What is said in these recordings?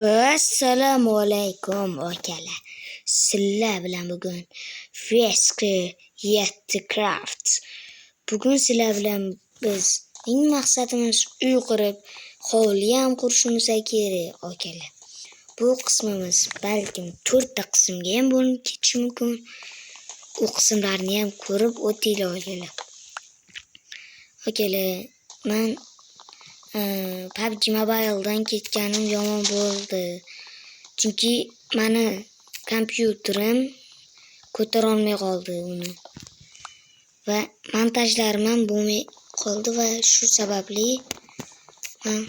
Assalomu alaykum akalar. Sizlar bilan bugun Craft. Bugun sizlar bilan bizning maqsadimiz uy qurib, hovli ham qurishimiz kerak akalar. Bu qismimiz balkim 4 ta qismga ham bo'linib ketishi mumkin. U qismlarni ham ko'rib o'tinglar akalar. Akalar, men PUBG Mobile'dan ketganim yomon bo'ldi. Chunki meni kompyuterim ko'tara olmay qoldi uni. Va montajlarim ham bo'lmay qoldi va shu sababli men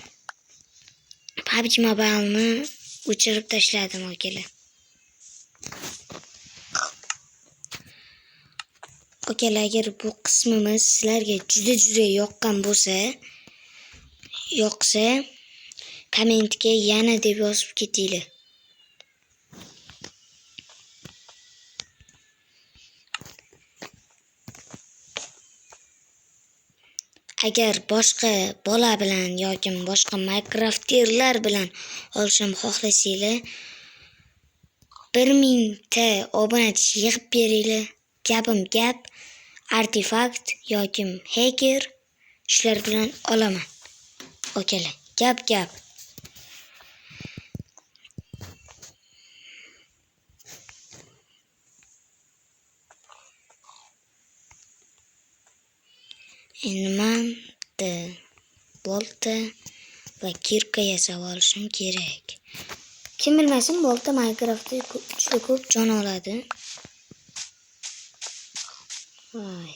PUBG Mobile'ni o'chirib tashladim akalar. Akalar, agar bu qismimiz sizlarga juda yoqsa, kommentga yana deb yozib ketinglar. Agar boshqa bola bilan yoki boshqa Minecraft'erlar bilan olishim xohlasanglar, 1000 ta obunachi yig'ib beringlar. Gapim gap, artefakt yoki hacker shular bilan olaman. Okalar, gap. Endi men bolta va kirka yasab olishim kerak. Kim bilmasin, bolta Minecraft'da juda ko'p jon oladi. Voy.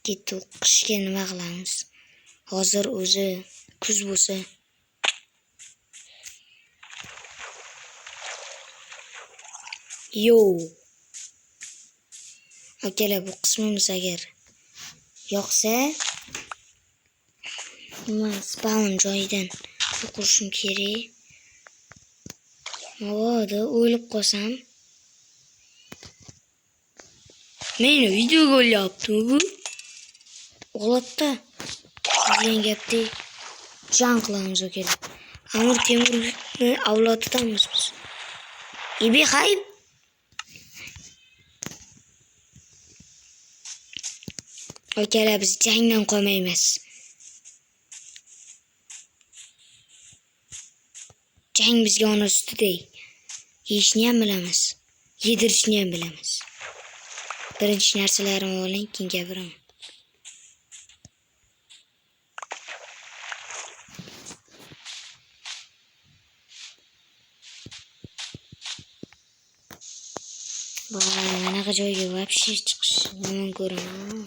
Ketdi, qishga nima qilamiz? Hozir o'zi kuz bo'lsa. Yo. Akalar, bu qismimiz agar yoqsa, men spawn joyidan qurishim kerak. Mabodo o'lib qolsam. Meni videoga olyapti bu. G'alati. Degan gapdek jon qilamiz akalar. Amir Temurni avlodidamiz biz. Ibi hayb. Akalar, biz jangdan qolmaymiz. Jang bizga ona ustida. Yeyishni ham bilamiz, yedirishni ham bilamiz. Birinchi narsalarimni oling, keyin gapiraman. Voy, manaqa joyga вообще chiqish yomon ko'raman.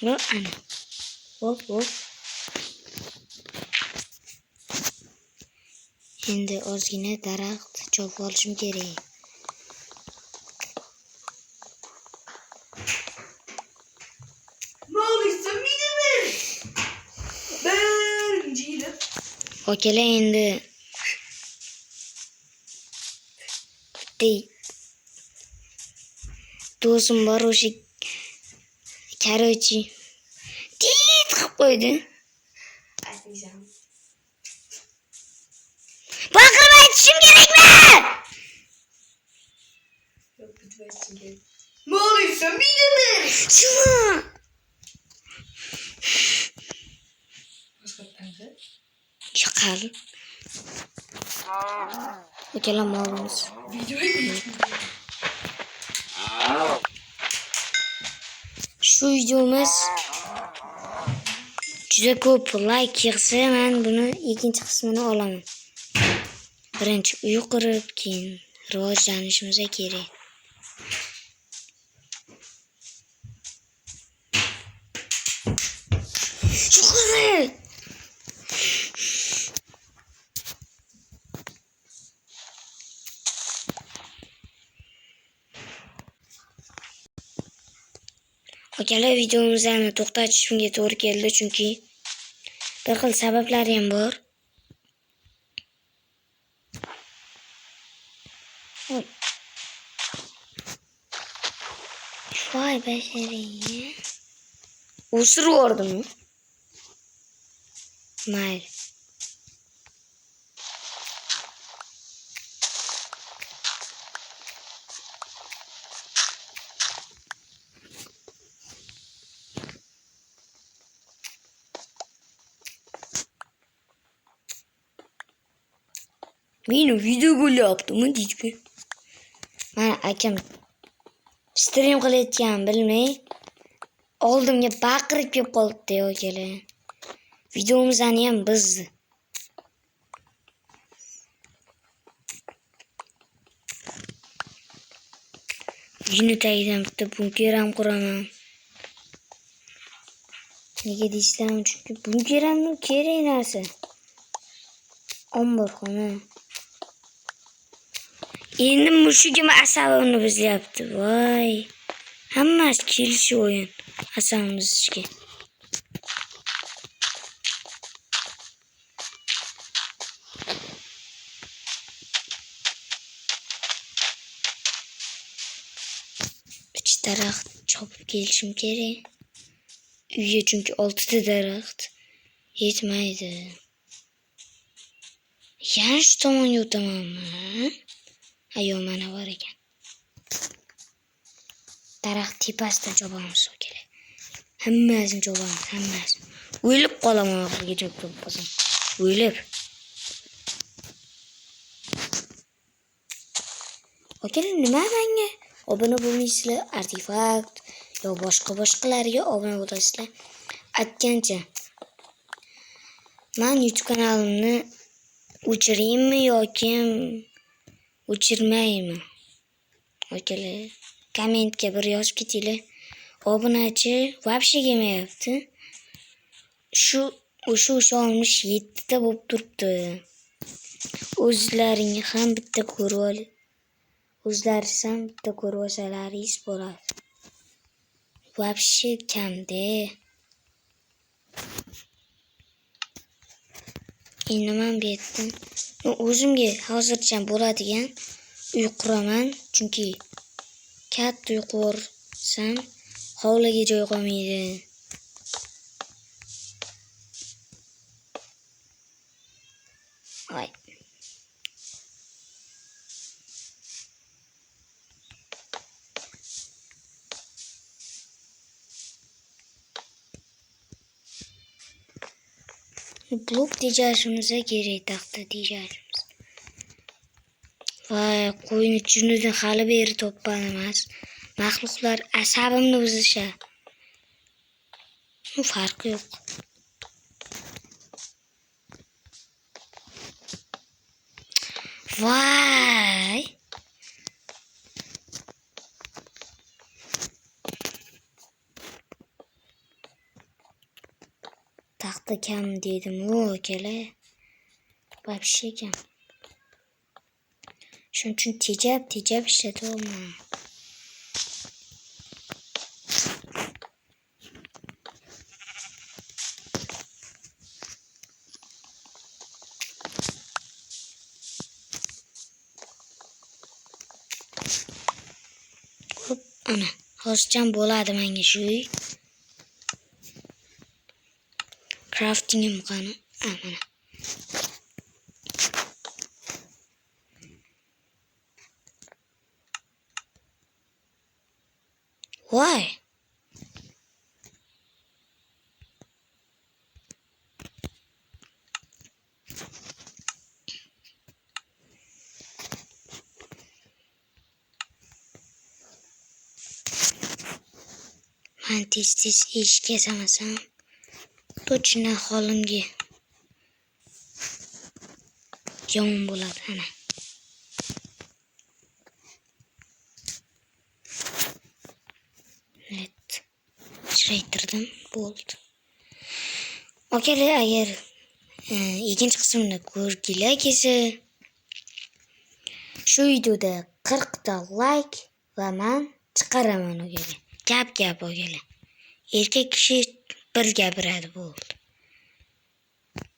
Ana. Hop. Endi ozgina daraxt chopib olishim kerak. Okalar, endi do'stim bor, o'sha karochi tit qilib qo'ydi. Baqirib aytishim kerakmi? Yo'q, bitib aytishim kerak. Ne oluyorsun? Midemi? Shuna. Boshqatdan Chiqar. Akalar, molimiz. Shu videomiz juda ko'p like yig'sa, men buni ikkinchi qismini olaman. Birinchi uy qurib, keyin rivojlanishimiz kerak. Shukrlar. Akalar, videomizni to'xtatishimga to'g'ri keldi, chunki bir xil sabablari ham bor. Oy. Vay beşeriye. Usur vardı mı? Mayli. Meni video bo'lyaptimi deydi. Mana akam stream qilayotganini bilmay oldimga baqirib kelib qolibdi akalar. Videomizni ham buzdi. Uyni tagidan bitta bunker ham quraman. Nega deysizlarmi? Chunki bunker ham kerak narsa. Omborxona. Endi mushugim asabimni buzyapti. Voy. Hammasi kelishi o'yin. Asabimiz ishga. Uch daraxt chopib kelishim kerak. Uyga chunki 6 ta daraxt yetmaydi. Yana shu tomonga o'tamanmi? Ayo, mana bor ekan. Daraxt tepasida chopamiz kerak. Hammasini chopamiz, hammasi. O'ylab qolaman oxirigacha chopsam. O'ylab. Akalar, nima menga obuna bo'lmaysizlar? Artefakt yo boshqalarga obuna bo'lasizlar. Aytgancha. Men YouTube kanalimni o'chiraymi yoki o'chirmaymi? Akalar, kommentga bir yozib ketinglar. Obunachi вообще kelmayapti. O'sha olmish 7 ta bo'lib turibdi. O'zlaringiz ham bitta ko'rib ol. O'zlaringiz ham bitta ko'rib olsalaringiz bo'ladi. Вообще kamda. Endi men bu yerdan o'zimga hozircha bo'ladigan uy quraman, chunki katta uy qursam hovliga joy qolmaydi. Voy. Blok tejashimizga kerak, taxta tejashimiz. Voy, qo'yni junidan hali beri topgan emas. Maxluqlar asabimni buzishadi. Farqi yo'q. Voy. Taxta kam dedim, akalar. Вообще kam. Shuning uchun tejab ishlatyapman. Hop, ana, hozircha bo'ladi menga shu uy. Craftingim qani? Mana. Voy. Men tez eshik yasamasam точно holimga yomon bo'ladi. Ana. Net. Shiraytirdim, bo'ldi. Akalar, agar ikkinchi qismini ko'rgilar kelsa, shu videoda 40 ta like va men chiqaraman akalar. Gap akalar. Erkak kishi bir gapiradi, bo'ldi.